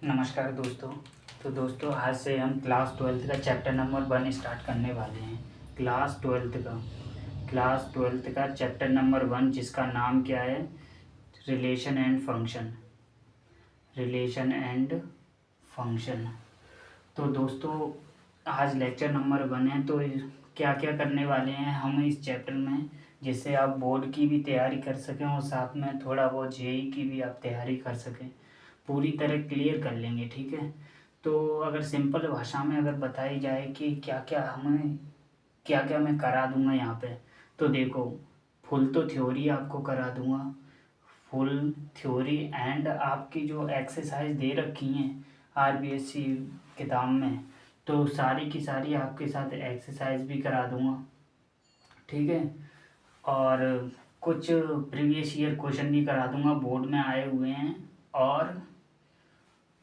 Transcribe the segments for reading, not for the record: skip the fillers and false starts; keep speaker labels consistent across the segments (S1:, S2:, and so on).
S1: नमस्कार दोस्तों। तो दोस्तों आज से हम क्लास ट्वेल्थ का चैप्टर नंबर 1 स्टार्ट करने वाले हैं। क्लास ट्वेल्थ का चैप्टर नंबर 1 जिसका नाम क्या है, रिलेशन एंड फंक्शन। तो दोस्तों आज लेक्चर नंबर 1 है। तो क्या क्या करने वाले हैं हम इस चैप्टर में, जिससे आप बोर्ड की भी तैयारी कर सकें और साथ में थोड़ा बहुत जेई की भी आप तैयारी कर सकें, पूरी तरह क्लियर कर लेंगे। ठीक है। तो अगर सिंपल भाषा में अगर बताई जाए कि क्या क्या मैं करा दूंगा यहाँ पे, तो देखो, फुल तो थ्योरी आपको करा दूंगा, फुल थ्योरी एंड आपकी जो एक्सरसाइज दे रखी हैं आरबीएससी किताब में, तो सारी की सारी आपके साथ एक्सरसाइज भी करा दूंगा। ठीक है। और कुछ प्रीवियस ईयर क्वेश्चन भी करा दूंगा, बोर्ड में आए हुए हैं,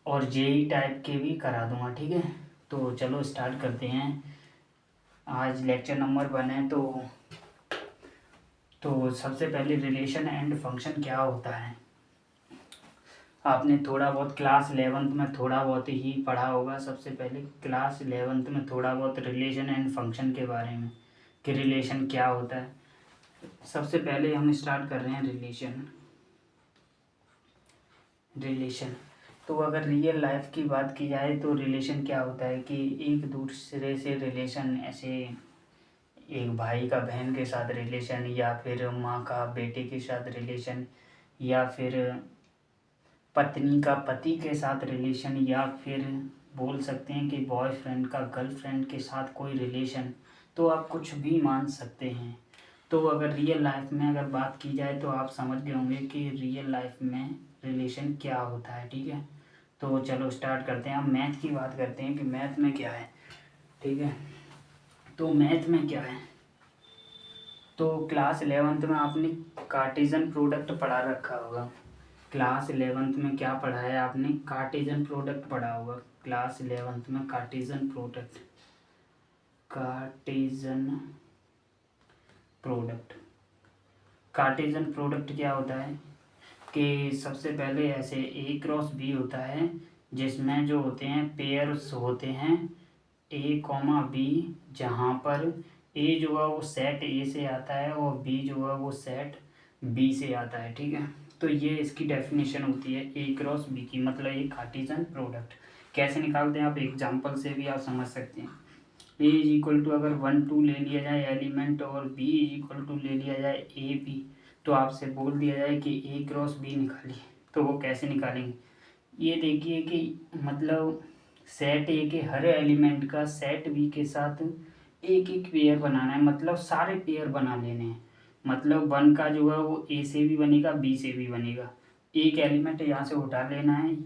S1: और जेई टाइप के भी करा दूंगा। ठीक है। तो चलो स्टार्ट करते हैं। आज लेक्चर नंबर 1 है। तो सबसे पहले रिलेशन एंड फंक्शन क्या होता है, आपने थोड़ा बहुत क्लास 11th में थोड़ा बहुत ही पढ़ा होगा। सबसे पहले क्लास 11th में थोड़ा बहुत रिलेशन एंड फंक्शन के बारे में, कि रिलेशन क्या होता है। सबसे पहले हम स्टार्ट कर रहे हैं रिलेशन। तो अगर रियल लाइफ की बात की जाए तो रिलेशन क्या होता है कि एक दूसरे से रिलेशन, ऐसे एक भाई का बहन के साथ रिलेशन, या फिर माँ का बेटे के साथ रिलेशन, या फिर पत्नी का पति के साथ रिलेशन, या फिर बोल सकते हैं कि बॉयफ्रेंड का गर्लफ्रेंड के साथ कोई रिलेशन, तो आप कुछ भी मान सकते हैं। तो अगर रियल लाइफ में अगर बात की जाए तो आप समझ गए होंगे कि रियल लाइफ में रिलेशन क्या होता है। ठीक है। तो चलो स्टार्ट करते हैं। हम मैथ की बात करते हैं कि मैथ में क्या है। ठीक है। तो मैथ में क्या है, तो क्लास 11th में आपने कार्टेशियन प्रोडक्ट पढ़ा रखा होगा। क्लास 11th में क्या पढ़ा है आपने, कार्टेशियन प्रोडक्ट पढ़ा होगा। क्लास 11th में कार्टेशियन प्रोडक्ट कार्टेशियन प्रोडक्ट क्या होता है कि सबसे पहले ऐसे ए क्रॉस बी होता है, जिसमें जो होते हैं पेयर्स होते हैं ए कॉमा बी, जहाँ पर ए जो है वो सेट ए से आता है और बी जो है वो सेट बी से आता है। ठीक है। तो ये इसकी डेफिनेशन होती है ए क्रॉस बी की, मतलब एक कार्टेशियन प्रोडक्ट कैसे निकालते हैं आप एग्जांपल से भी आप समझ सकते हैं। ए इज इक्वल टू अगर 1 2 ले लिया जाए एलिमेंट, और बी इज इक्वल टू ले लिया जाए ए बी, तो आपसे बोल दिया जाए कि ए क्रॉस बी निकालिए, तो वो कैसे निकालेंगे। ये देखिए कि मतलब सेट ए के हर एलिमेंट का सेट बी के साथ एक एक पेयर बनाना है, मतलब सारे पेयर बना लेने हैं। मतलब 1 का जो है वो ए से भी बनेगा बी से भी बनेगा। एक एलिमेंट यहाँ से उठा लेना है,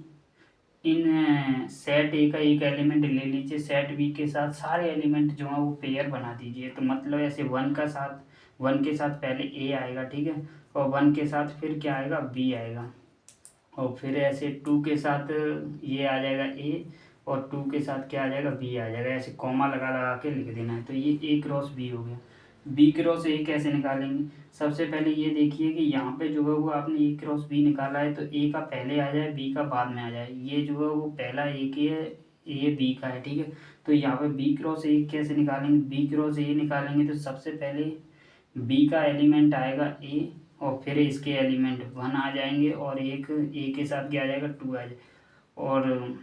S1: इन सेट ए का एक एलिमेंट ले लीजिए, सेट बी के साथ सारे एलिमेंट जो है वो पेयर बना दीजिए। तो मतलब ऐसे 1 के साथ पहले ए आएगा। ठीक है। और 1 के साथ फिर क्या आएगा, बी आएगा, और फिर ऐसे 2 के साथ ये आ जाएगा ए, और 2 के साथ क्या आ जाएगा, बी आ जाएगा। ऐसे कॉमा लगा लगा के लिख देना है। तो ये ए क्रॉस बी हो गया। बी क्रॉस ए कैसे निकालेंगे, सबसे पहले ये देखिए कि यहाँ पे जो है वो आपने ए क्रॉस बी निकाला है, तो ए का पहले आ जाए बी का बाद में आ जाए। ये जो है वो पहला ए के है, ए बी का है। ठीक है। तो यहाँ पे बी क्रॉस ए कैसे निकालेंगे, बी क्रॉस ए निकालेंगे तो सबसे पहले बी का एलिमेंट आएगा ए, और फिर इसके एलिमेंट 1 आ जाएंगे, और एक ए के साथ क्या आ जाएगा, 2 आ जाएगा, और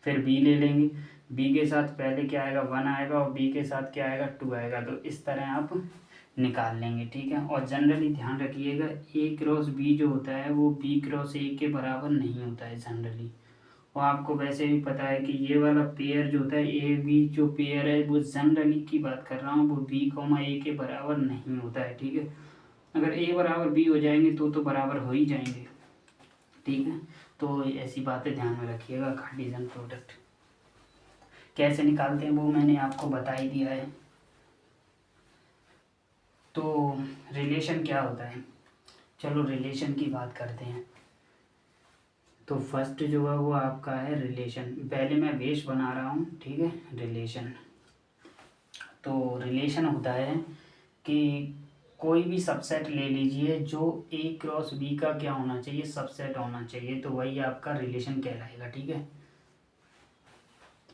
S1: फिर बी ले लेंगे। बी के साथ पहले क्या आएगा, 1 आएगा, और बी के साथ क्या आएगा, 2 आएगा। तो इस तरह आप निकाल लेंगे। ठीक है। और जनरली ध्यान रखिएगा ए क्रॉस बी जो होता है वो बी क्रॉस ए के बराबर नहीं होता है जनरली। और आपको वैसे भी पता है कि ये वाला पेयर जो होता है ए बी जो पेयर है, वो जनरली की बात कर रहा हूँ, वो बी कॉमा ए के बराबर नहीं होता है। ठीक है। अगर ए बराबर बी हो जाएंगे तो बराबर हो ही जाएंगे। ठीक है। तो ऐसी बातें ध्यान में रखिएगा। कार्टेशियन प्रोडक्ट कैसे निकालते हैं वो मैंने आपको बता ही दिया है। तो रिलेशन क्या होता है, चलो रिलेशन की बात करते हैं। तो फर्स्ट जो है वो आपका है रिलेशन। पहले मैं बेस बना रहा हूँ। ठीक है। रिलेशन, तो रिलेशन होता है कि कोई भी सबसेट ले लीजिए जो ए क्रॉस बी का क्या होना चाहिए, सबसेट होना चाहिए, तो वही आपका रिलेशन कहलाएगा। ठीक है।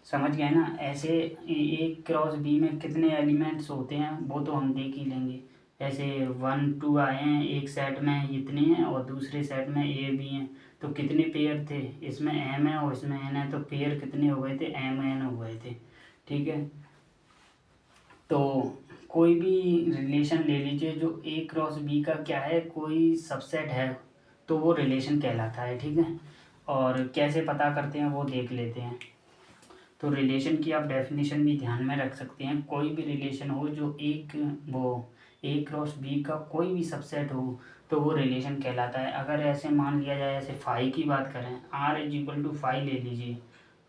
S1: समझ गए ना। ऐसे ए क्रॉस बी में कितने एलिमेंट्स होते हैं वो तो हम देख ही लेंगे। ऐसे 1 2 आए हैं एक सेट में, इतने हैं, और दूसरे सेट में ए बी हैं, तो कितने पेयर थे, इसमें एम है और इसमें एन है, तो पेयर कितने हो गए थे, एम एन हो गए थे। ठीक है, तो कोई भी रिलेशन ले लीजिए जो ए क्रॉस बी का क्या है, कोई सबसेट है, तो वो रिलेशन कहलाता है। ठीक है, और कैसे पता करते हैं वो देख लेते हैं। तो रिलेशन की आप डेफिनेशन भी ध्यान में रख सकते हैं। कोई भी रिलेशन हो जो वो ए क्रॉस बी का कोई भी सबसेट हो तो वो रिलेशन कहलाता है। अगर ऐसे मान लिया जाए, ऐसे फाई की बात करें, R is equal to phi ले लीजिए।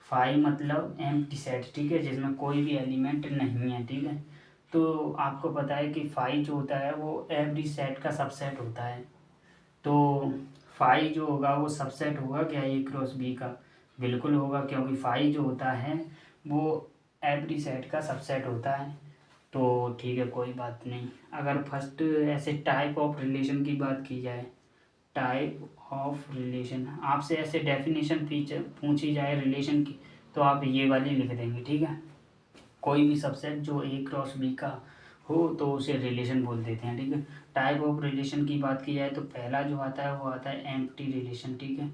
S1: फाई मतलब एम्प्टी सेट, ठीक है, जिसमें कोई भी एलिमेंट नहीं है। ठीक है, तो आपको पता है कि फाई जो होता है वो एवरी सेट का सबसेट होता है। तो फाई जो होगा वो सबसेट होगा क्या ए क्रॉस बी का? बिल्कुल होगा, क्योंकि फाई जो होता है वो एवरी सेट का सबसेट होता है। तो ठीक है, कोई बात नहीं। अगर फर्स्ट ऐसे टाइप ऑफ रिलेशन की बात की जाए, टाइप ऑफ रिलेशन, आपसे ऐसे डेफिनेशन पूछी जाए रिलेशन की, तो आप ये वाली लिख देंगे। ठीक है, कोई भी सबसेट जो ए क्रॉस बी का हो तो उसे रिलेशन बोल देते हैं। ठीक है, टाइप ऑफ रिलेशन की बात की जाए तो पहला जो आता है वो आता है एम्प्टी रिलेशन। ठीक है,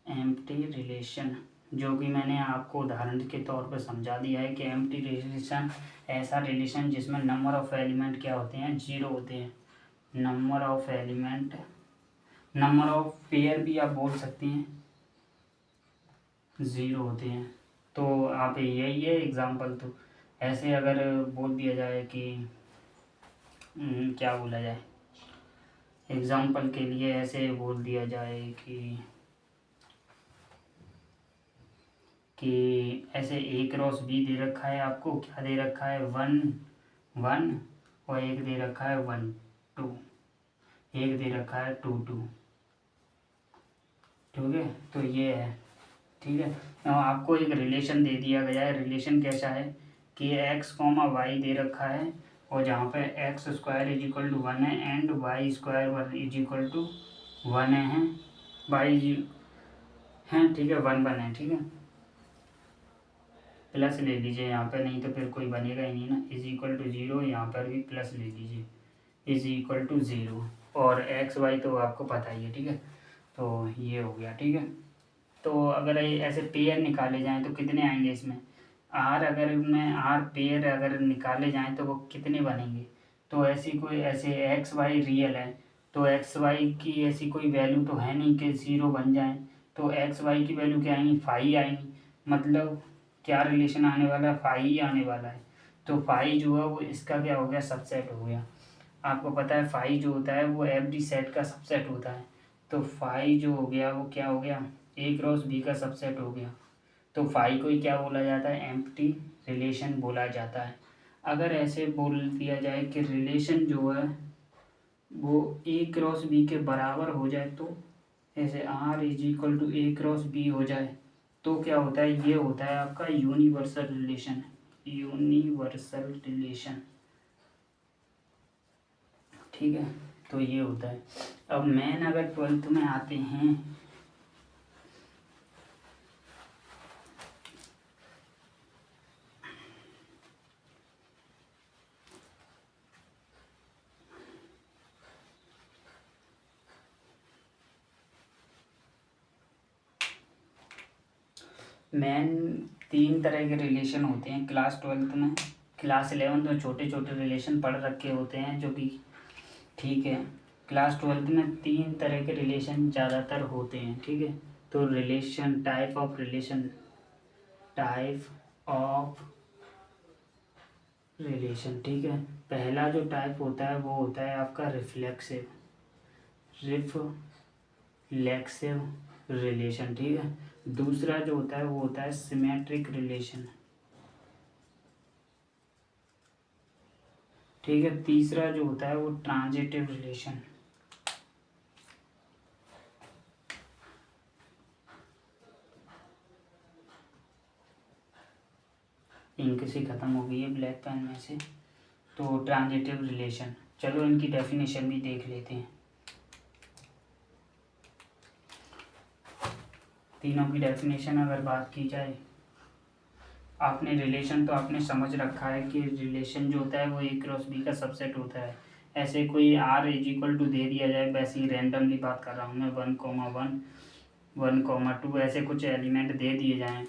S1: एम्प्टी रिलेशन, जो कि मैंने आपको उदाहरण के तौर पर समझा दिया है कि एम्प्टी रिलेशन ऐसा रिलेशन जिसमें नंबर ऑफ एलिमेंट क्या होते हैं, जीरो होते हैं। Number of element, number of pair भी आप बोल सकते हैं, ज़ीरो होते हैं। तो आप यही है एग्जांपल। तो ऐसे अगर बोल दिया जाए कि क्या बोला जाए, एग्जांपल के लिए ऐसे बोल दिया जाए कि ऐसे ए क्रॉस बी दे रखा है, आपको क्या दे रखा है, 1 1, और एक दे रखा है 1 2, एक दे रखा है 2 2। ठीक है, तो ये है। ठीक है, आपको एक रिलेशन दे दिया गया है। रिलेशन कैसा है कि एक्स कॉमा वाई दे रखा है, और जहाँ पे X square is equal to 1 है and Y square is equal to 1 है, वाई है, ठीक है, 1 1 है। ठीक है, प्लस ले लीजिए यहाँ पे, नहीं तो फिर कोई बनेगा ही नहीं ना। इज इक्वल टू 0, यहाँ पर भी प्लस ले लीजिए, इज इक्वल टू 0, और एक्स वाई तो आपको पता ही है। ठीक है, तो ये हो गया। ठीक है, तो अगर ऐसे पेयर निकाले जाएं तो कितने आएंगे इसमें, आर, अगर उनमें आर पेयर अगर निकाले जाएं तो वो कितने बनेंगे। तो ऐसी कोई, ऐसे एक्स वाई रियल है, तो एक्स वाई की ऐसी कोई वैल्यू तो है नहीं कि 0 बन जाए। तो एक्स वाई की वैल्यू क्या आएंगी, फाई आएंगी। मतलब क्या रिलेशन आने वाला है, फाई ही आने वाला है। तो फाई जो है वो इसका क्या हो गया, सबसेट हो गया। आपको पता है फाई जो होता है वो एवरी सेट का सबसेट होता है। तो फाई जो हो गया वो क्या हो गया, ए क्रॉस बी का सबसेट हो गया। तो फाई को ही क्या बोला जाता है, एम्प्टी रिलेशन बोला जाता है। अगर ऐसे बोल दिया जाए कि रिलेशन जो है वो ए क्रॉस बी के बराबर हो जाए, तो ऐसे R is equal to A cross B हो जाए, तो क्या होता है, ये होता है आपका यूनिवर्सल रिलेशन। यूनिवर्सल रिलेशन, ठीक है, तो ये होता है। अब मैन अगर 12th में आते हैं, मैन 3 तरह के रिलेशन होते हैं क्लास 12th में। क्लास 11th में छोटे छोटे रिलेशन पढ़ रखे होते हैं जो कि ठीक है। क्लास 12th में 3 तरह के रिलेशन ज़्यादातर होते हैं। ठीक है, तो relation, type of relation, type of relation, ठीक है। पहला जो टाइप होता है वो होता है आपका रिफ्लेक्सिव, रिफ्लेक्सिव रिलेशन, ठीक है। दूसरा जो होता है वो होता है सिमेट्रिक रिलेशन, ठीक है। तीसरा जो होता है वो ट्रांजिटिव रिलेशन। इंक से ख़त्म हो गई है ब्लैक पेन में से। तो ट्रांजिटिव रिलेशन, चलो इनकी डेफिनेशन भी देख लेते हैं। तीनों की डेफिनेशन अगर बात की जाए आपने रिलेशन तो आपने समझ रखा है कि रिलेशन जो होता है वो ए क्रॉस बी का सबसेट होता है। ऐसे कोई आर इज इक्वल टू दे दिया जाए, वैसे ही रैंडमली बात कर रहा हूँ मैं, 1,1 1,2 ऐसे कुछ एलिमेंट दे दिए जाएँ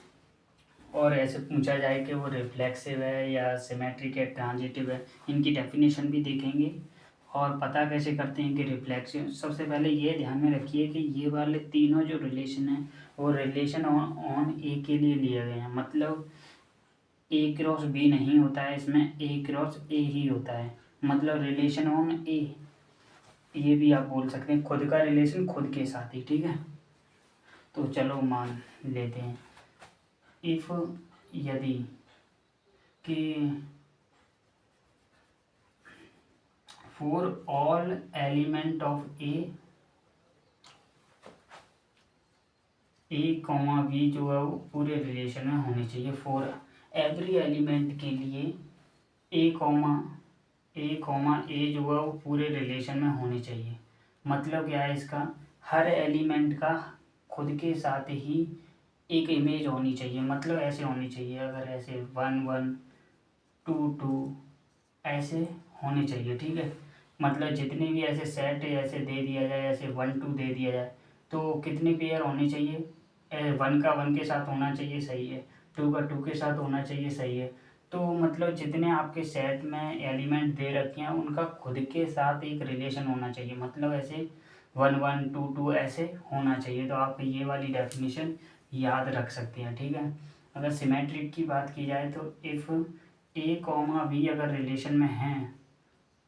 S1: और ऐसे पूछा जाए कि वो रिफ्लेक्सिव है या सिमेट्रिक है, ट्रांजिटिव है, इनकी डेफिनेशन भी देखेंगे। और पता कैसे करते हैं कि रिफ्लेक्सिव, सबसे पहले ये ध्यान में रखिए कि ये वाले तीनों जो रिलेशन हैं वो रिलेशन ऑन ए के लिए लिए गए हैं। मतलब ए क्रॉस बी नहीं होता है इसमें, ए क्रॉस ए ही होता है। मतलब रिलेशन ऑन ए, ये भी आप बोल सकते हैं खुद का रिलेशन खुद के साथ ही, ठीक है। तो चलो मान लेते हैं इफ, यदि कि for all element of A comma B जो है वो पूरे रिलेशन में होनी चाहिए। फॉर एवरी एलिमेंट के लिए ए कॉमा ए जो है वो पूरे रिलेशन में होनी चाहिए। मतलब क्या है इसका, हर एलिमेंट का खुद के साथ ही एक इमेज होनी चाहिए। मतलब ऐसे होनी चाहिए, अगर ऐसे 1 1 2 2 ऐसे होने चाहिए, ठीक है। मतलब जितने भी ऐसे सेट ऐसे दे दिया जाए, ऐसे 1 2 दे दिया जाए, तो कितने पेयर होने चाहिए, 1 का 1 के साथ होना चाहिए, सही है। 2 का 2 के साथ होना चाहिए, सही है। तो मतलब जितने आपके सेट में एलिमेंट दे रखे हैं उनका खुद के साथ एक रिलेशन होना चाहिए। मतलब ऐसे 1 1 2 2 ऐसे होना चाहिए। तो आप ये वाली डेफिनेशन याद रख सकते हैं, ठीक है। अगर सिमेट्रिक की बात की जाए तो इफ़ ए कॉमा बी अगर रिलेशन में हैं,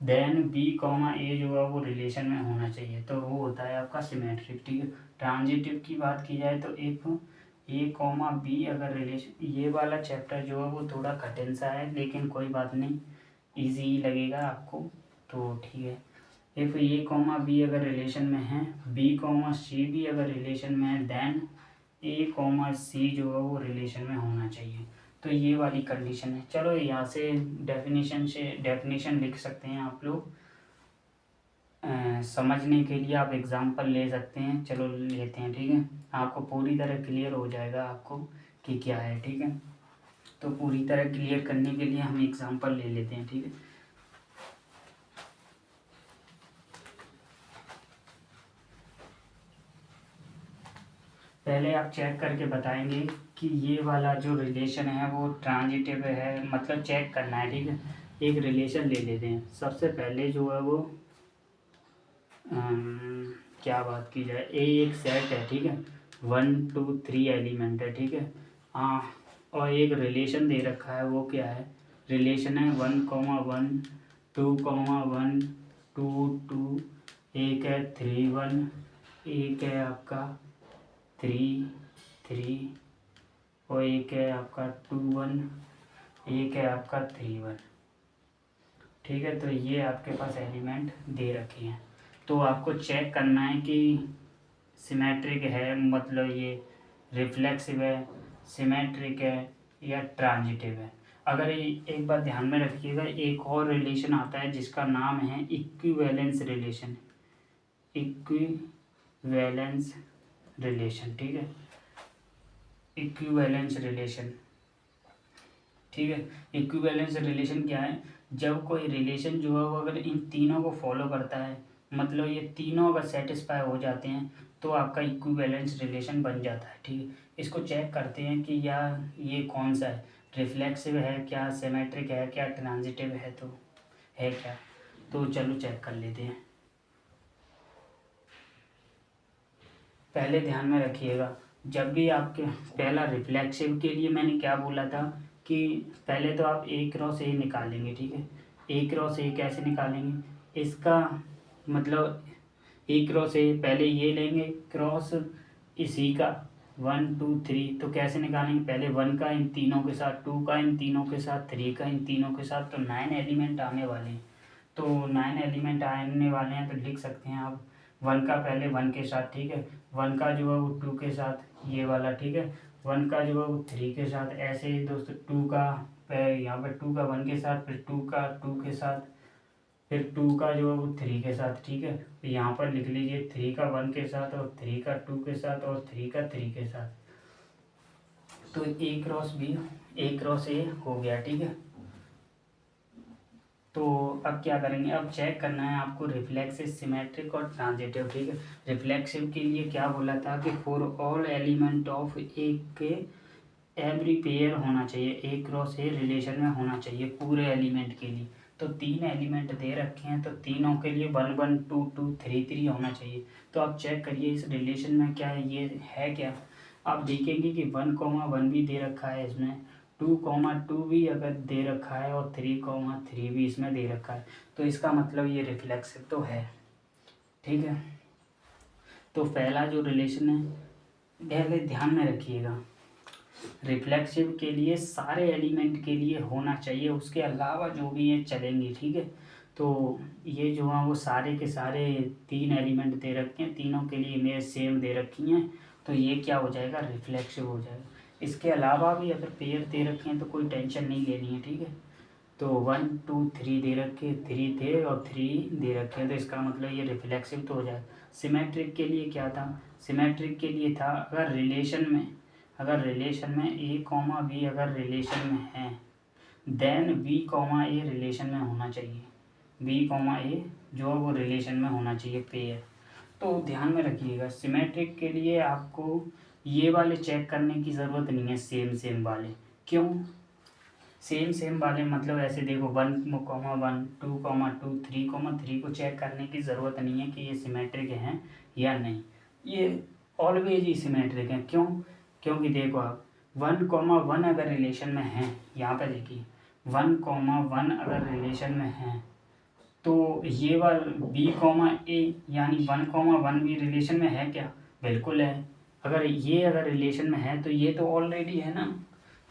S1: देन बी कॉमा ए जो है वो रिलेशन में होना चाहिए, तो वो होता है आपका सिमेट्रिक, ठीक है। ट्रांजिटिव की बात की जाए तो इफ ए कॉमा बी अगर रिलेशन, ये वाला चैप्टर जो है वो थोड़ा कठिन सा है, लेकिन कोई बात नहीं, इजी ही लगेगा आपको, तो ठीक है। इफ़ ए कॉमा बी अगर रिलेशन में है, बी कॉमा सी भी अगर रिलेशन में है, देन ए कॉमा सी जो है वो रिलेशन में होना चाहिए। तो ये वाली कंडीशन है। चलो यहाँ से डेफिनेशन लिख सकते हैं आप लोग, समझने के लिए आप एग्जांपल ले सकते हैं। चलो लेते हैं, ठीक है। आपको पूरी तरह क्लियर हो जाएगा आपको कि क्या है, ठीक है। तो पूरी तरह क्लियर करने के लिए हम एग्जांपल ले लेते हैं, ठीक है। पहले आप चेक करके बताएंगे कि ये वाला जो रिलेशन है वो ट्रांजिटिव है, मतलब चेक करना है, ठीक है। एक रिलेशन ले लेते हैं। सबसे पहले जो है वो क्या बात की जाए, ए एक सेट है, ठीक है। 1 2 3 एलिमेंट है, ठीक है। हाँ, और एक रिलेशन दे रखा है, वो क्या है, रिलेशन है 1,1 2,1 2 2, एक है 3 1, एक है आपका 3 3, और एक है आपका 2 1, एक है आपका 3 1, ठीक है। तो ये आपके पास एलिमेंट दे रखे हैं। तो आपको चेक करना है कि सिमेट्रिक है, मतलब ये रिफ्लेक्सिव है, सिमेट्रिक है या ट्रांजिटिव है। अगर ये एक बात ध्यान में रखिएगा, एक और रिलेशन आता है जिसका नाम है इक्विवेलेंस रिलेशन, इक्विवेलेंस रिलेशन, ठीक है। इक्विवेलेंस रिलेशन, ठीक है। इक्विवेलेंस रिलेशन क्या है, जब कोई रिलेशन जो है वो अगर इन तीनों को फॉलो करता है, मतलब ये तीनों अगर सेटिस्फाई हो जाते हैं, तो आपका इक्विवेलेंस रिलेशन बन जाता है, ठीक है। इसको चेक करते हैं कि यार ये कौन सा है, रिफ्लेक्सिव है क्या, सिमेट्रिक है क्या, ट्रांजिटिव है तो है क्या। तो चलो चेक कर लेते हैं। पहले ध्यान में रखिएगा, जब भी आपके पहला रिफ्लेक्सिव के लिए मैंने क्या बोला था कि पहले तो आप ए क्रॉस ए निकालेंगे, ठीक है। ए क्रॉस ए कैसे निकालेंगे, इसका मतलब ए क्रॉस ए पहले ये लेंगे क्रॉस इसी का 1 2 3, तो कैसे निकालेंगे, पहले 1 का इन तीनों के साथ, 2 का इन तीनों के साथ, 3 का इन तीनों के साथ, तो 9 एलिमेंट आने वाले हैं। तो 9 एलिमेंट आने वाले हैं, तो लिख सकते हैं आप 1 का पहले 1 के साथ, ठीक है। 1 का जो है वो 2 के साथ, ये वाला, ठीक है। 1 का जो है वो 3 के साथ, ऐसे ही दोस्तों 2 का यहाँ पर 2 का 1 के साथ, फिर 2 का 2 के साथ, फिर 2 का जो है वो 3 के साथ, ठीक है। तो यहाँ पर लिख लीजिए 3 का 1 के साथ, और 3 का 2 के साथ, और 3 का 3 के साथ। तो A cross B A cross A हो गया, ठीक है। तो अब क्या करेंगे, अब चेक करना है आपको रिफ्लेक्सिव, सिमेट्रिक और ट्रांजिटिव, ठीक है। रिफ्लेक्सिव के लिए क्या बोला था कि फॉर ऑल एलिमेंट ऑफ ए के एवरी पेयर होना चाहिए, ए क्रॉस ए रिलेशन में होना चाहिए पूरे एलिमेंट के लिए। तो 3 एलिमेंट दे रखे हैं, तो तीनों के लिए 1 1 2 2 3 3 होना चाहिए। तो आप चेक करिए इस रिलेशन में क्या है, ये है क्या। आप देखेंगे कि 1, 1 भी दे रखा है इसमें, 2, 2 भी अगर दे रखा है और 3, 3 भी इसमें दे रखा है, तो इसका मतलब ये रिफ्लेक्सिव तो है, ठीक है। तो पहला जो रिलेशन है पहले ध्यान में रखिएगा, रिफ्लेक्सिव के लिए सारे एलिमेंट के लिए होना चाहिए, उसके अलावा जो भी है चलेंगे, ठीक है। तो ये जो है वो सारे के सारे 3 एलिमेंट दे रखे हैं, तीनों के लिए इमेज सेम दे रखी हैं, तो ये क्या हो जाएगा, रिफ्लेक्सिव हो जाएगा। इसके अलावा भी अगर पेयर दे रखे हैं तो कोई टेंशन नहीं लेनी है, ठीक है। तो 1 2 3 दे रखे, 3 थे और 3 दे रखे हैं, तो इसका मतलब ये रिफ्लेक्सिव तो हो जाएगा। सिमेट्रिक के लिए क्या था, सिमेट्रिक के लिए था अगर रिलेशन में ए कॉमा बी अगर रिलेशन में है, then B comma a relation में होना चाहिए, बी कॉमा ए जो वो रिलेशन में होना चाहिए पेयर। तो ध्यान में रखिएगा सिमेट्रिक के लिए आपको ये वाले चेक करने की ज़रूरत नहीं है, सेम सेम वाले। क्यों सेम सेम वाले, मतलब ऐसे देखो 1, 1 2, 3, 3 को चेक करने की ज़रूरत नहीं है कि ये सिमेट्रिक हैं या नहीं, ये ऑलवेज ही सिमेट्रिक हैं। क्यों, क्योंकि देखो आप 1, 1 अगर रिलेशन में हैं, यहाँ पे देखिए 1, 1 अगर रिलेशन में हैं, तो ये वाला B, A यानी 1, 1 भी रिलेशन में है क्या, बिल्कुल है। अगर रिलेशन में है तो ये तो ऑलरेडी है ना,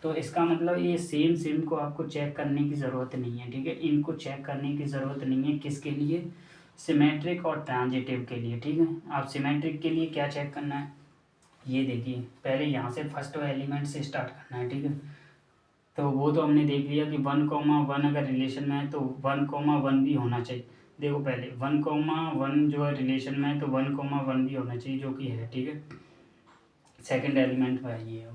S1: तो इसका मतलब ये सेम सेम को आपको चेक करने की ज़रूरत नहीं है, ठीक है। इनको चेक करने की ज़रूरत नहीं है, किसके लिए, सिमेट्रिक और ट्रांजिटिव के लिए, ठीक है। आप सिमेट्रिक के लिए क्या चेक करना है, ये देखिए पहले यहाँ से फर्स्ट एलिमेंट से स्टार्ट करना है, ठीक है। तो वो तो हमने देख लिया कि 1, 1 अगर रिलेशन में है तो 1, 1 भी होना चाहिए। देखो पहले 1, 1 जो है रिलेशन में है तो 1, 1 भी होना चाहिए, जो कि है, ठीक है। सेकंड एलिमेंट में है ये हो।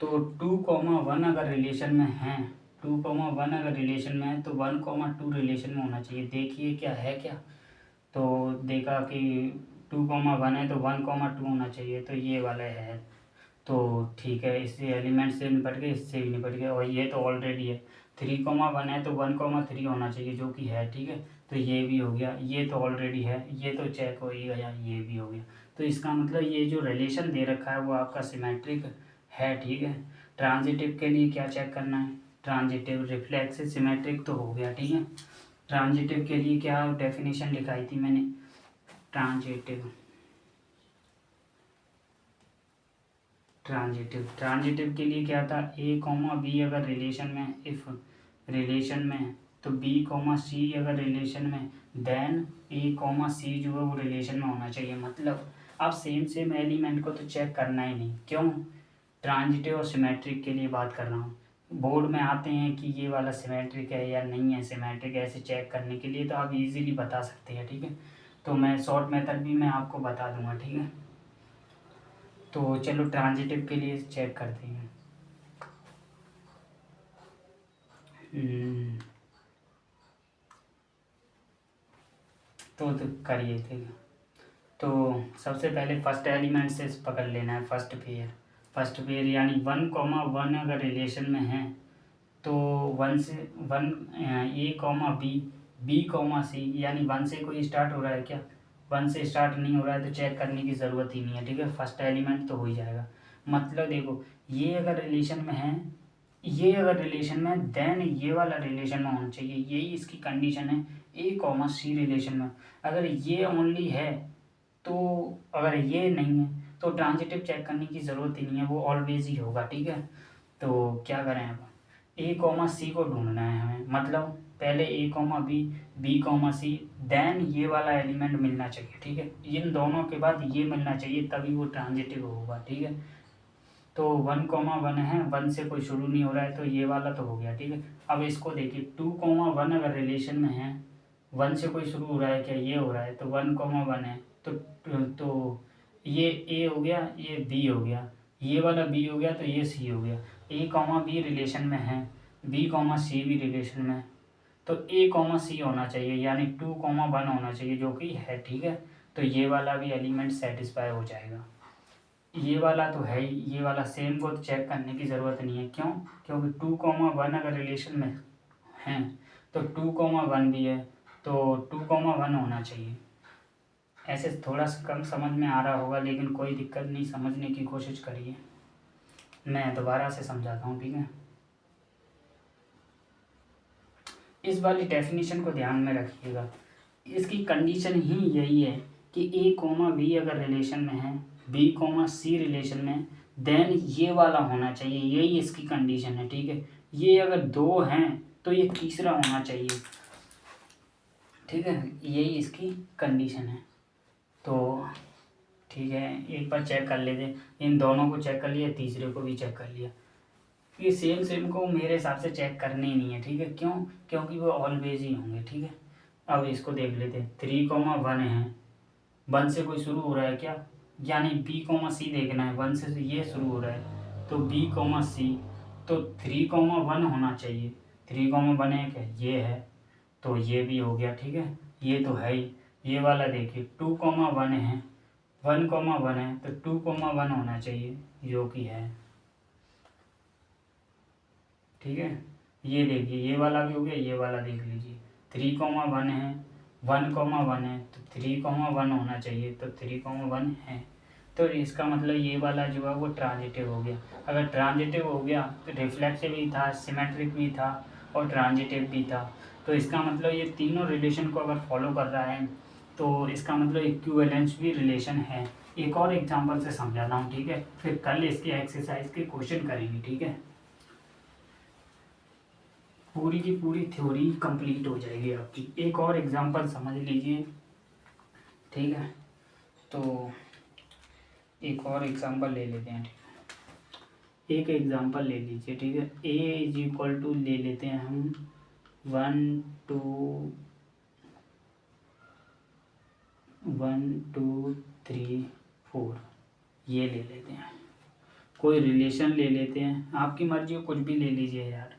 S1: तो 2, 1 अगर रिलेशन में है, 2, 1 अगर रिलेशन में है तो 1, 2 रिलेशन में होना चाहिए। देखिए क्या है क्या, तो देखा कि 2, 1 है तो 1, 2 होना चाहिए, तो ये वाला है। तो ठीक है, इससे एलिमेंट से निपट गए, इससे भी निपट गए, और ये तो ऑलरेडी है। 3, 1 है तो 1, 3 होना चाहिए, जो कि है, ठीक है। तो ये भी हो गया, ये तो ऑलरेडी है, ये तो चेक हो ही गया, ये भी हो गया। तो इसका मतलब ये जो रिलेशन दे रखा है वो आपका सिमेट्रिक है, ठीक है। ट्रांजिटिव के लिए क्या चेक करना है, ट्रांजिटिव रिफ्लेक्सिव सिमेट्रिक तो हो गया, ठीक है। ट्रांजिटिव के लिए क्या डेफिनेशन लिखाई थी मैंने, ट्रांजिटिव ट्रांजिटिव के लिए क्या था, A, B अगर रिलेशन में, इफ रिलेशन में है तो B, C अगर रिलेशन में, देन A, C जो है वो रिलेशन में होना चाहिए। मतलब आप सेम सेम एलिमेंट को तो चेक करना ही नहीं। क्यों, ट्रांजिटिव और सिमेट्रिक के लिए बात कर रहा हूँ। बोर्ड में आते हैं कि ये वाला सिमेट्रिक है या नहीं है, सिमेट्रिक ऐसे चेक करने के लिए तो आप इजीली बता सकते हैं, ठीक है। तो मैं शॉर्ट मेथड भी मैं आपको बता दूंगा, ठीक है। तो चलो ट्रांजिटिव के लिए चेक करते हैं। तो करिए, ठीक है। तो सबसे पहले फर्स्ट एलिमेंट से पकड़ लेना है, फर्स्ट पेयर यानी 1, 1 अगर रिलेशन में है तो 1 से 1 A, B, C यानी 1 से कोई स्टार्ट हो रहा है क्या, 1 से स्टार्ट नहीं हो रहा है तो चेक करने की ज़रूरत ही नहीं है, ठीक है। फर्स्ट एलिमेंट तो हो ही जाएगा। मतलब देखो ये अगर रिलेशन में है, ये अगर रिलेशन में, देन ये वाला रिलेशन में होना चाहिए, यही इसकी कंडीशन है। A, C रिलेशन में अगर ये ओनली है, तो अगर ये नहीं है तो ट्रांजिटिव चेक करने की ज़रूरत ही नहीं है, वो ऑलवेज ही होगा, ठीक है। तो क्या करें अब, A, C को ढूंढना है हमें, मतलब पहले A, B, C देन ये वाला एलिमेंट मिलना चाहिए, ठीक है। इन दोनों के बाद ये मिलना चाहिए तभी वो ट्रांजिटिव होगा, ठीक है। तो 1, 1 है, 1 से कोई शुरू नहीं हो रहा है तो ये वाला तो हो गया, ठीक है। अब इसको देखिए 2, 1 अगर रिलेशन में है, 1 से कोई शुरू हो रहा है क्या, ये हो रहा है, तो 1, 1 है, तो ये A हो गया, ये B हो गया, ये वाला बी हो गया तो ये सी हो गया। ए कॉमा बी रिलेशन में है, बी कॉमा सी भी रिलेशन में है, तो ए कॉमा सी होना चाहिए, यानी 2,1 होना चाहिए, जो कि है। ठीक है, तो ये वाला भी एलिमेंट सेटिस्फाई हो जाएगा। ये वाला तो है ही, ये वाला सेम को चेक करने की ज़रूरत नहीं है। क्यों? क्योंकि 2,1 अगर रिलेशन में है तो 2,1 भी है, तो 2,1 होना चाहिए। ऐसे थोड़ा सा कम समझ में आ रहा होगा, लेकिन कोई दिक्कत नहीं, समझने की कोशिश करिए। मैं दोबारा से समझाता हूँ, ठीक है। इस वाली डेफिनेशन को ध्यान में रखिएगा। इसकी कंडीशन ही यही है कि ए कॉमा बी अगर रिलेशन में है, बी कॉमा सी रिलेशन में, देन ये वाला होना चाहिए, यही इसकी कंडीशन है। ठीक है, ये अगर दो हैं तो ये तीसरा होना चाहिए। ठीक है, यही इसकी कंडीशन है। तो ठीक है, एक बार चेक कर लेते, इन दोनों को चेक कर लिया, तीसरे को भी चेक कर लिया। ये सेम को मेरे हिसाब से चेक करने ही नहीं है। ठीक है, क्यों? क्योंकि वो ऑलवेज ही होंगे। ठीक है, अब इसको देख लेते हैं। 3,1 है, 1 से कोई शुरू हो रहा है क्या? यानी बी कॉमा सी देखना है, 1 से ये शुरू हो रहा है, तो बी कॉमा सी, तो 3,1 होना चाहिए। 3,1 है क्या? ये है, तो ये भी हो गया। ठीक है, ये तो है ही। ये वाला देखिए 2,1 है, 1,1 है, तो 2,1 होना चाहिए, जो कि है। ठीक है, ये देखिए, ये वाला भी हो गया, ये वाला देख लीजिए। 3,1 है, 1,1 है, तो 3,1 होना चाहिए, तो 3,1 है। तो इसका मतलब ये वाला जो है वो ट्रांजिटिव हो गया। अगर ट्रांजिटिव हो गया तो रिफ्लेक्सिव भी था, सिमेट्रिक भी था और ट्रांजिटिव भी था। तो इसका मतलब ये तीनों रिलेशन को अगर फॉलो कर रहा है तो इसका मतलब इक्विवेलेंस भी रिलेशन है। एक और एग्जांपल से समझाता हूँ, ठीक है, फिर कल इसकी एक्सरसाइज के क्वेश्चन करेंगे। ठीक है, पूरी की पूरी थ्योरी कंप्लीट हो जाएगी आपकी। एक और एग्जांपल समझ लीजिए। ठीक है, तो एक और एग्जांपल ले लेते हैं। एक एग्जांपल ले लीजिए। ठीक है, ए इज इक्वल टू ले लेते हैं हम 1 2 3 4, ये ले लेते हैं। कोई रिलेशन ले लेते हैं, आपकी मर्जी हो, कुछ भी ले लीजिए यार।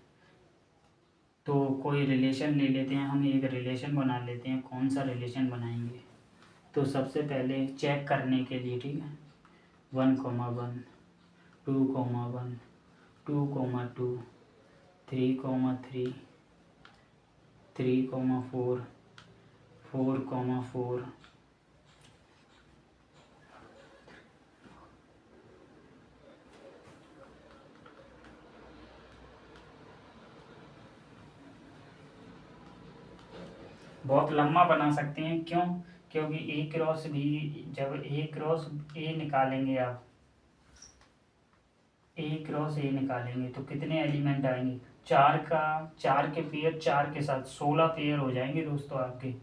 S1: तो कोई रिलेशन ले लेते हैं, हम एक रिलेशन बना लेते हैं। कौन सा रिलेशन बनाएंगे? तो सबसे पहले चेक करने के लिए, ठीक है, 1,1 2,1 2,2 3,3 3,4 4,4 बहुत लंबा बना सकते हैं। क्यों? क्योंकि ए क्रॉस भी, जब ए क्रॉस ए निकालेंगे आप, ए क्रॉस ए निकालेंगे तो कितने एलिमेंट आएंगे? 4 का, 4 के पेयर 4 के साथ 16 पेयर हो जाएंगे दोस्तों आपके।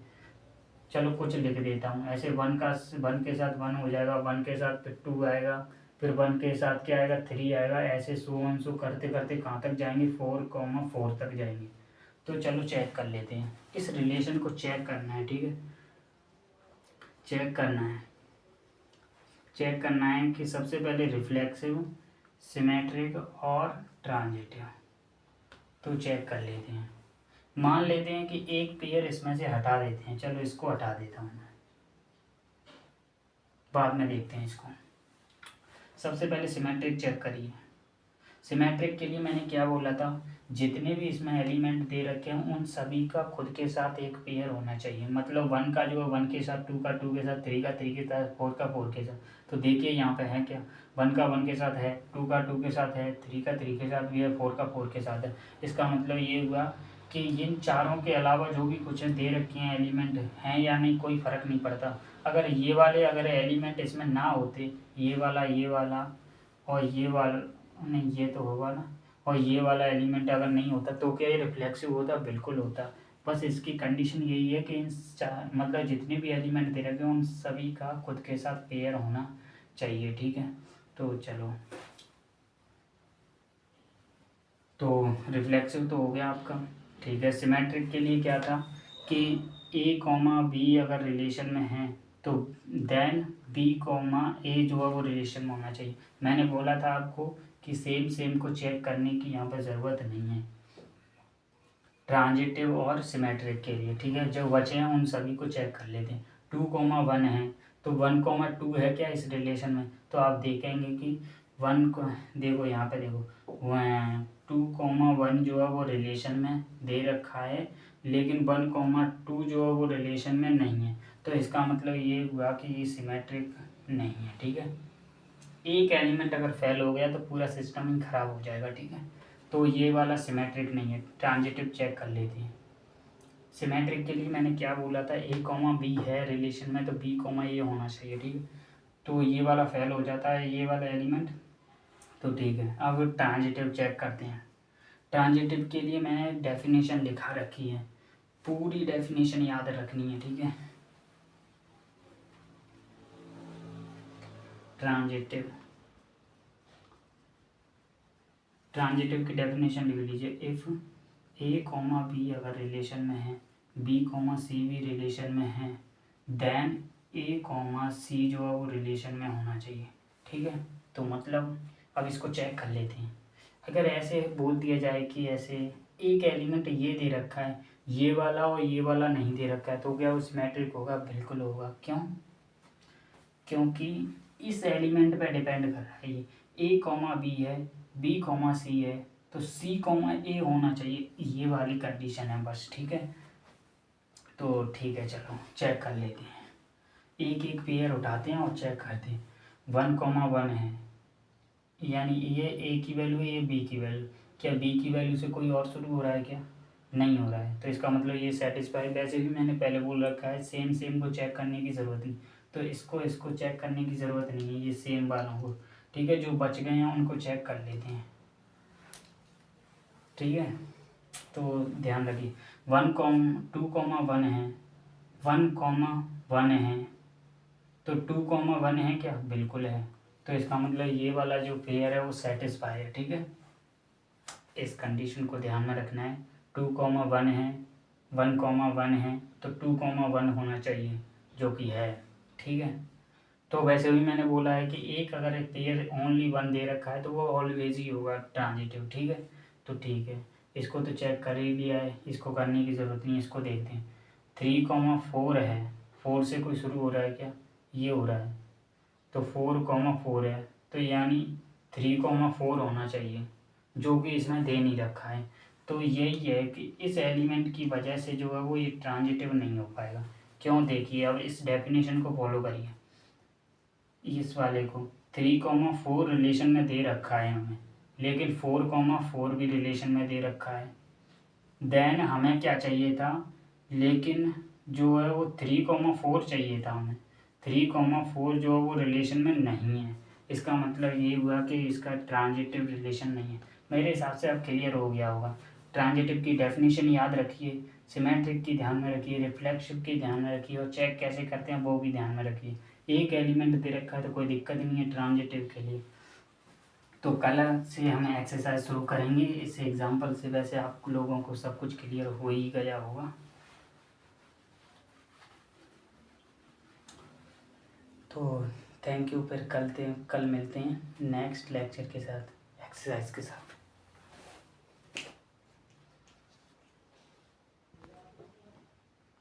S1: चलो कुछ लिख देता हूँ ऐसे, 1 के साथ 1 हो जाएगा, 1 के साथ फिर 2 आएगा, फिर 1 के साथ क्या आएगा? 3 आएगा, ऐसे सो करते करते कहाँ तक जाएंगे? 4,4 तक जाएंगे। तो चलो चेक कर लेते हैं, इस रिलेशन को चेक करना है। ठीक है, चेक करना है कि सबसे पहले रिफ्लेक्सिव, सिमेट्रिक और ट्रांजिटिव। तो चेक कर लेते हैं। मान लेते हैं कि एक पेयर इसमें से हटा देते हैं। चलो इसको हटा देता हूँ मैं, बाद में देखते हैं इसको। सबसे पहले सिमेट्रिक चेक करिए। सिमेट्रिक के लिए मैंने क्या बोला था? जितने भी इसमें एलिमेंट दे रखे हैं उन सभी का खुद के साथ एक पेयर होना चाहिए। मतलब 1 का जो है 1 के साथ, 2 का 2 के साथ, 3 का 3 के साथ, 4 का 4 के साथ। तो देखिए यहाँ पे है क्या, 1 का 1 के साथ है, 2 का 2 के साथ है, 3 का 3 के साथ भी है, 4 का 4 के साथ है। इसका मतलब ये हुआ कि इन चारों के अलावा जो भी कुछ दे रखे हैं एलिमेंट हैं या नहीं, कोई फ़र्क नहीं पड़ता। अगर ये वाले अगर एलिमेंट इसमें ना होते, ये वाला और ये वाला, नहीं ये तो होगा ना, और ये वाला एलिमेंट अगर नहीं होता तो क्या ये रिफ्लेक्सिव होता? बिल्कुल होता। बस इसकी कंडीशन यही है कि इन मतलब जितने भी एलिमेंट दे रखे हैं उन सभी का खुद के साथ पेयर होना चाहिए। ठीक है, तो चलो, तो रिफ्लेक्सिव तो हो गया आपका। ठीक है, सिमेट्रिक के लिए क्या था कि ए कॉमा बी अगर रिलेशन में है तो देन बी कॉमा ए जो है वो रिलेशन में होना चाहिए। मैंने बोला था आपको कि सेम सेम को चेक करने की यहाँ पर ज़रूरत नहीं है ट्रांजिटिव और सिमेट्रिक के लिए, ठीक है। जो बचे हैं उन सभी को चेक कर लेते हैं। 2,1 है तो 1,2 है क्या इस रिलेशन में, तो आप देखेंगे कि 1 को देखो यहाँ पे देखो 2,1 जो है वो रिलेशन में दे रखा है, लेकिन 1,2 जो है वो रिलेशन में नहीं है। तो इसका मतलब ये हुआ कि ये सिमेट्रिक नहीं है, ठीक है। एक एलिमेंट अगर फेल हो गया तो पूरा सिस्टम ही खराब हो जाएगा, ठीक है। तो ये वाला सिमेट्रिक नहीं है, ट्रांजिटिव चेक कर लेते हैं। सिमेट्रिक के लिए मैंने क्या बोला था, ए कॉमा बी है रिलेशन में तो बी कॉमा ए होना चाहिए, ठीक है। तो ये वाला फेल हो जाता है ये वाला एलिमेंट, तो ठीक है। अब ट्रांजिटिव चेक करते हैं। ट्रांजिटिव के लिए मैंने डेफिनेशन लिखा रखी है, पूरी डेफिनेशन याद रखनी है, ठीक है। ट्रांजिटिव की डेफिनेशन लिख लीजिए। इफ़ ए कॉमा बी अगर रिलेशन में है, बी कॉमा सी भी रिलेशन में है, देन ए कॉमा सी जो है वो रिलेशन में होना चाहिए, ठीक है। तो मतलब अब इसको चेक कर लेते हैं। अगर ऐसे बोल दिया जाए कि ऐसे एक एलिमेंट ये दे रखा है, ये वाला और ये वाला नहीं दे रखा है, तो क्या वो सिमेट्रिक होगा? बिल्कुल होगा। क्यों? क्योंकि इस एलिमेंट पे डिपेंड कर रहा है। ये ए कॉमा बी है, बी कॉमा सी है, तो सी कॉमा ए होना चाहिए, ये वाली कंडीशन है बस, ठीक है। तो ठीक है, चलो चेक कर लेते हैं। एक एक पेयर उठाते हैं और चेक करते हैं। 1,1 है, यानी ये ए की वैल्यू है, ये बी की वैल्यू। क्या बी की वैल्यू से कोई और शुरू हो रहा है क्या? नहीं हो रहा है, तो इसका मतलब ये सेटिस्फाई। वैसे भी मैंने पहले बोल रखा है सेम सेम को चेक करने की ज़रूरत नहीं, तो इसको चेक करने की ज़रूरत नहीं है, ये सेम वालों को, ठीक है। जो बच गए हैं उनको चेक कर लेते हैं, ठीक है। तो ध्यान रखिए 2,1 है, 1,1 है, तो 2,1 है क्या? बिल्कुल है। तो इसका मतलब ये वाला जो पेयर है वो सेटिस्फाई है, ठीक है। इस कंडीशन को ध्यान में रखना है। 2,1 है, 1,1 है, तो 2,1 होना चाहिए, जो कि है, ठीक है। तो वैसे भी मैंने बोला है कि एक अगर एक पेयर ओनली 1 दे रखा है तो वो ऑलवेज ही होगा ट्रांजिटिव, ठीक है। तो ठीक है, इसको तो चेक कर ही लिया है, इसको करने की ज़रूरत नहीं है। इसको देखते हैं। 3,4 है, 4 से कोई शुरू हो रहा है क्या? ये हो रहा है, तो 4,4 है, तो यानी 3,4 होना चाहिए, जो कि इसमें दे नहीं रखा है। तो यही है कि इस एलिमेंट की वजह से जो है वो ये ट्रांजिटिव नहीं हो पाएगा। क्यों? देखिए, अब इस डेफिनेशन को फॉलो करिए। इस वाले को 3,4 रिलेशन में दे रखा है हमें, लेकिन 4,4 भी रिलेशन में दे रखा है। देन हमें क्या चाहिए था, लेकिन जो है वो 3,4 चाहिए था हमें। 3,4 जो है वो रिलेशन में नहीं है। इसका मतलब ये हुआ कि इसका ट्रांजिटिव रिलेशन नहीं है। मेरे हिसाब से अब क्लियर हो गया होगा। ट्रांजिटिव की डेफिनेशन याद रखिए, सिमेट्रिक की ध्यान में रखिए, रिफ्लेक्सिव की ध्यान में रखिए, और चेक कैसे करते हैं वो भी ध्यान में रखिए। एक एलिमेंट दे रखा है तो कोई दिक्कत नहीं है ट्रांजिटिव के लिए। तो कल से हम एक्सरसाइज शुरू करेंगे इस एग्जाम्पल से। वैसे आप लोगों को सब कुछ क्लियर हो ही गया होगा। तो थैंक यू। फिर कल मिलते हैं नेक्स्ट लेक्चर के साथ, एक्सरसाइज के साथ।